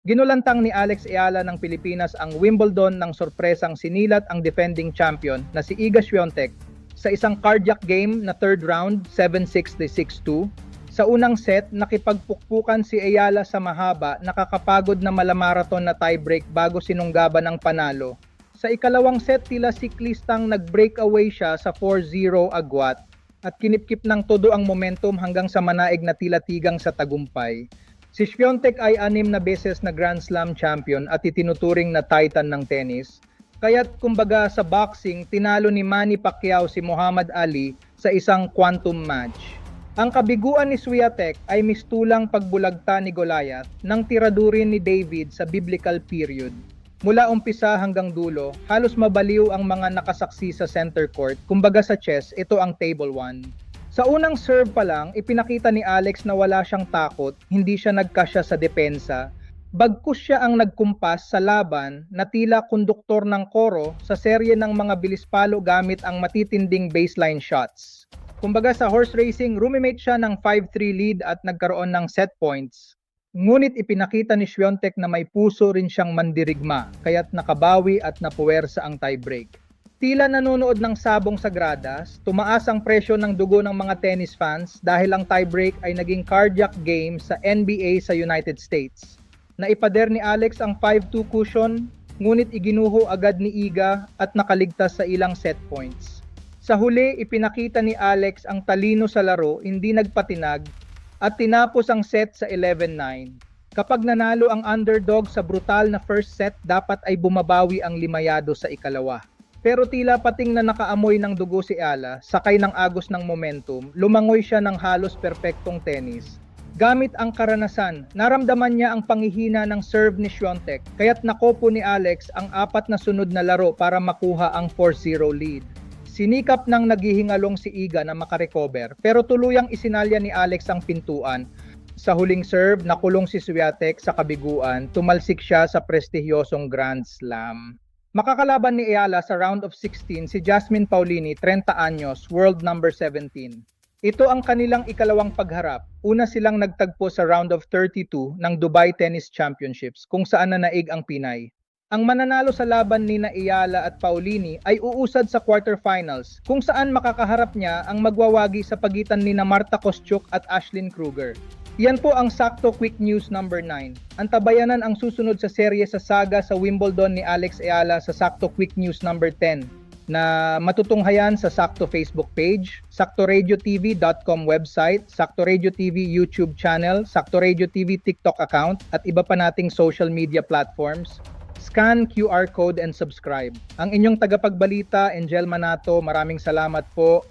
Ginulantang ni Alex Eala ng Pilipinas ang Wimbledon ng sorpresang sinilat ang defending champion na si Iga Swiatek sa isang cardiac game na third round 7-6 to 6-2. Sa unang set, nakipagpukpukan si Eala sa mahaba, nakakapagod na malamarathon na tiebreak bago sinunggaban ng panalo. Sa ikalawang set, tila siklistang nag-breakaway siya sa 4-0 agwat at kinipkip ng todo ang momentum hanggang sa manaig na tila tigang sa tagumpay. Si Swiatek ay 6 na beses na Grand Slam champion at itinuturing na titan ng tennis. Kaya't kumbaga sa boxing, tinalo ni Manny Pacquiao si Muhammad Ali sa isang quantum match. Ang kabiguan ni Swiatek ay mistulang pagbulagta ni Goliath ng tiradurin ni David sa biblical period. Mula umpisa hanggang dulo, halos mabaliw ang mga nakasaksi sa center court. Kumbaga sa chess, ito ang table 1. Sa unang serve pa lang, ipinakita ni Alex na wala siyang takot, hindi siya nagkasya sa depensa. Bagkus siya ang nagkumpas sa laban na tila konduktor ng koro sa serye ng mga bilispalo gamit ang matitinding baseline shots. Kumbaga sa horse racing, rumimate siya ng 5-3 lead at nagkaroon ng set points. Ngunit ipinakita ni Swiatek na may puso rin siyang mandirigma, kaya't nakabawi at napuwersa ang tiebreak. Tila nanonood ng sabong sa gradas, tumaas ang presyo ng dugo ng mga tennis fans dahil ang tiebreak ay naging cardiac game sa NBA sa United States. Naipader ni Alex ang 5-2 cushion, ngunit iginuho agad ni Iga at nakaligtas sa ilang set points. Sa huli, ipinakita ni Alex ang talino sa laro, hindi nagpatinag, at tinapos ang set sa 11-9. Kapag nanalo ang underdog sa brutal na first set, dapat ay bumabawi ang limayado sa ikalawa. Pero tila pating na nakaamoy ng dugo si Eala, sakay ng agos ng momentum, lumangoy siya ng halos perpektong tennis. Gamit ang karanasan, naramdaman niya ang panghihina ng serve ni Swiatek, kaya't nakopo ni Alex ang 4 na sunod na laro para makuha ang 4-0 lead. Sinikap ng naghihingalong si Iga na makarecover, pero tuluyang isinalya ni Alex ang pintuan. Sa huling serve, nakulong si Swiatek sa kabiguan, tumalsik siya sa prestigyosong Grand Slam. Makakalaban ni Eala sa round of 16 si Jasmine Paolini, 30 anyos, world number 17. Ito ang kanilang ikalawang pagharap. Una silang nagtagpo sa round of 32 ng Dubai Tennis Championships kung saan nanaig ang Pinay. Ang mananalo sa laban ni Eala at Paolini ay uusad sa quarterfinals kung saan makakaharap niya ang magwawagi sa pagitan ni Marta Kostyuk at Ashlyn Kruger. Yan po ang Sakto Quick News number 9. Antabayanan ang susunod sa serye sa saga sa Wimbledon ni Alex Eala sa Sakto Quick News number 10 na matutunghayan sa Sakto Facebook page, saktoradiotv.com website, Sakto Radio TV YouTube channel, Sakto Radio TV TikTok account at iba pa nating social media platforms. Scan QR code and subscribe. Ang inyong tagapagbalita, Angel Manato, maraming salamat po.